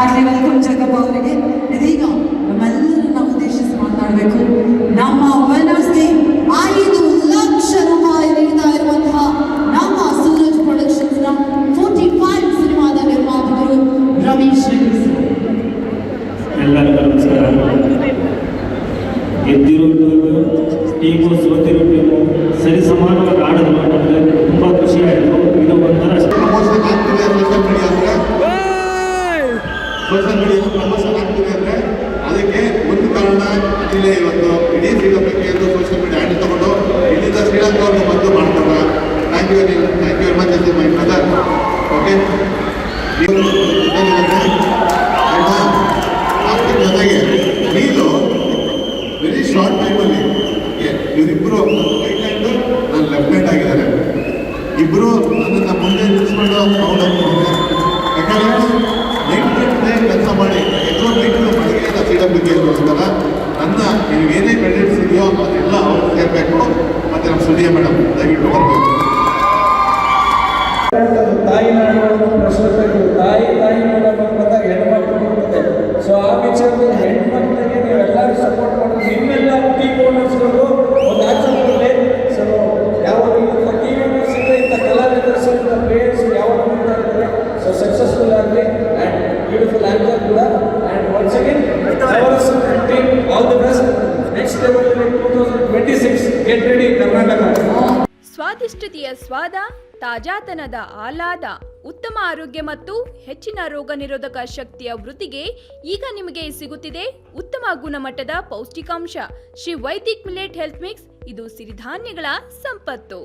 Heartly welcome Jagappa ಅವರಿಗೆ. ಇದೀಗ ನಮ್ಮೆಲ್ಲರನ್ನ ಉದ್ದೇಶಿಸಿ ಮಾತನಾಡಬೇಕು. ನಮ್ಮ ವಿನ್ನರ್ಸ್ಗೆ 5 ಲಕ್ಷ ರೂಪಾಯಿ ನೀಡ್ತಾ ಇರುವಂತಹ ನಮ್ಮ ಸೂರಜ್ ಪ್ರೊಡಕ್ಷನ್ಸ್ ನ 45 ಸಿನಿಮಾದ ನಿರ್ಮಾಪಕರು ರಮೇಶ್ ರೆಡ್ಡಿ. ಎಲ್ಲರಿಗೂ ನಮಸ್ಕಾರ. ಗೆದ್ದಿರೋ ಟೀಮು ಸೋತಿರೋ ಟೀಮು ಸರಿ ಸಮಾನವಾಗಿ ಆಡೋದು ಮಾಡಿದ್ರೆ ತುಂಬ ಖುಷಿ ಆಯಿತು. ಇದು ಒಂಥರ ಪ್ರಮೋಷನ್ ಆಗ್ತಿದೆ ಸೋಷಿಯಲ್ ಮೀಡಿಯಾ ಪ್ರಮೋಷನ್ ಆಗ್ತಿದೆ ಅಂದರೆ ಅದಕ್ಕೆ ಒಂದು ಕಾರಣ ಇಲ್ಲೇ ಇವತ್ತು ಇಡೀ ಶ್ರೀಲಂಕಾಕ್ಕೆ ಎಂದು ಸೋಷಿಯಲ್ ಮೀಡಿಯಾ ಹ್ಯಾಂಡಲ್ ತಗೊಂಡು ಇಲ್ಲಿಂದ ಶ್ರೀಲಂಕಾವನ್ನು ಬಂದು ಮಾಡ್ತಾರೆ. ಥ್ಯಾಂಕ್ ಯು ವೆರಿ ಮಚ್ ಅಂತ ಮೈ ಬ್ರದರ್. ಓಕೆ, ಜೊತೆಗೆ ನೀನು ವೆರಿ ಶಾರ್ಟ್ ಟೈಮಲ್ಲಿ ಇವರಿಬ್ಬರು ರೈಟ್ ಹ್ಯಾಂಡ್ ನಾನು ಲೆಫ್ಟ್ ಹ್ಯಾಂಡ್ ಆಗಿದ್ದಾರೆ. ಇಬ್ಬರು ನನ್ನನ್ನು ಮುಂದೆ ನಿಲ್ಲಿಸ್ಕೊಂಡು ಪ್ರೌಡ್ ಆಗ್ತಿದ್ದಾರೆ. ಯಾಕಂದರೆ ನೈಟ್ ಕೆಲಸ ಮಾಡಿ ಎಷ್ಟೋ ನೈಟು ಮಳೆಗೆಲ್ಲ ಶ್ರೀಲಂಕಾಗೋಸ್ಕರ ನನ್ನ ನೀವೇನೇ ಕ್ರೆಡಿಟ್ಸ್ ಇದೆಯೋ ಅದೆಲ್ಲ ಅವ್ರು ಸೇರಬೇಕು. ಮತ್ತು ನಮ್ಮ ಸುದಿಯ ಮೇಡಮ್ ದಯವಿಟ್ಟು ಬರಬೇಕು. ತಾಯಿನಾಡುಗಳನ್ನು ಪ್ರಶ್ನಿಸಬೇಕು. ತಾಯಿ ನೋಡೋದು ಬಂದಾಗ ಹೆಣ್ಮಕ್ಳು ಬರ್ತದೆ. ಸೊ ಆ ವಿಚಾರದಲ್ಲಿ ಹೆಣ್ಮಕ್ಳಿಗೆ ನೀವೆಲ್ಲರೂ ಸಪೋರ್ಟ್ ಮಾಡೋದು. ನಿಮ್ಮೆಲ್ಲ ಟೀಮ್ ಓನರ್ಸ್ಗಳು ಒಂದು ಆಕ್ಷನ್ ಕೊಡಲಿ. ಸೊ ಯಾವಾಗ ಇಂಥ ಟೀಮ್ ಓನರ್ಸ್ ಇಂದ ಇಂಥ ಕಲಾವಿದರ್ಸ್ ಇಂಥ ಪ್ಲೇಯರ್ಸ್ ಯಾವಾಗ ಮಾಡ್ತಾ ಇದ್ದಾರೆ. ಸೊ ಸಕ್ಸಸ್ಫುಲ್ ಆಗಲಿ ಆ್ಯಂಡ್ ಬ್ಯೂಟಿಫುಲ್ ಆ್ಯಂಕರ್ ಕೂಡ. And once again team all the best. Next level 2026 get ready Karnataka. ಸ್ವಾದಿಷ್ಟತೆಯ ಸ್ವಾದ, ತಾಜಾತನದ ಆಹ್ಲಾದ, ಉತ್ತಮ ಆರೋಗ್ಯ ಮತ್ತು ಹೆಚ್ಚಿನ ರೋಗ ನಿರೋಧಕ ಶಕ್ತಿಯ ವೃದ್ಧಿಗೆ ಈಗ ನಿಮಗೆ ಸಿಗುತ್ತಿದೆ ಉತ್ತಮ ಗುಣಮಟ್ಟದ ಪೌಷ್ಟಿಕಾಂಶ Shri Vaidik millet health mix. ಇದು ಸಿರಿಧಾನ್ಯಗಳ ಸಂಪತ್ತು.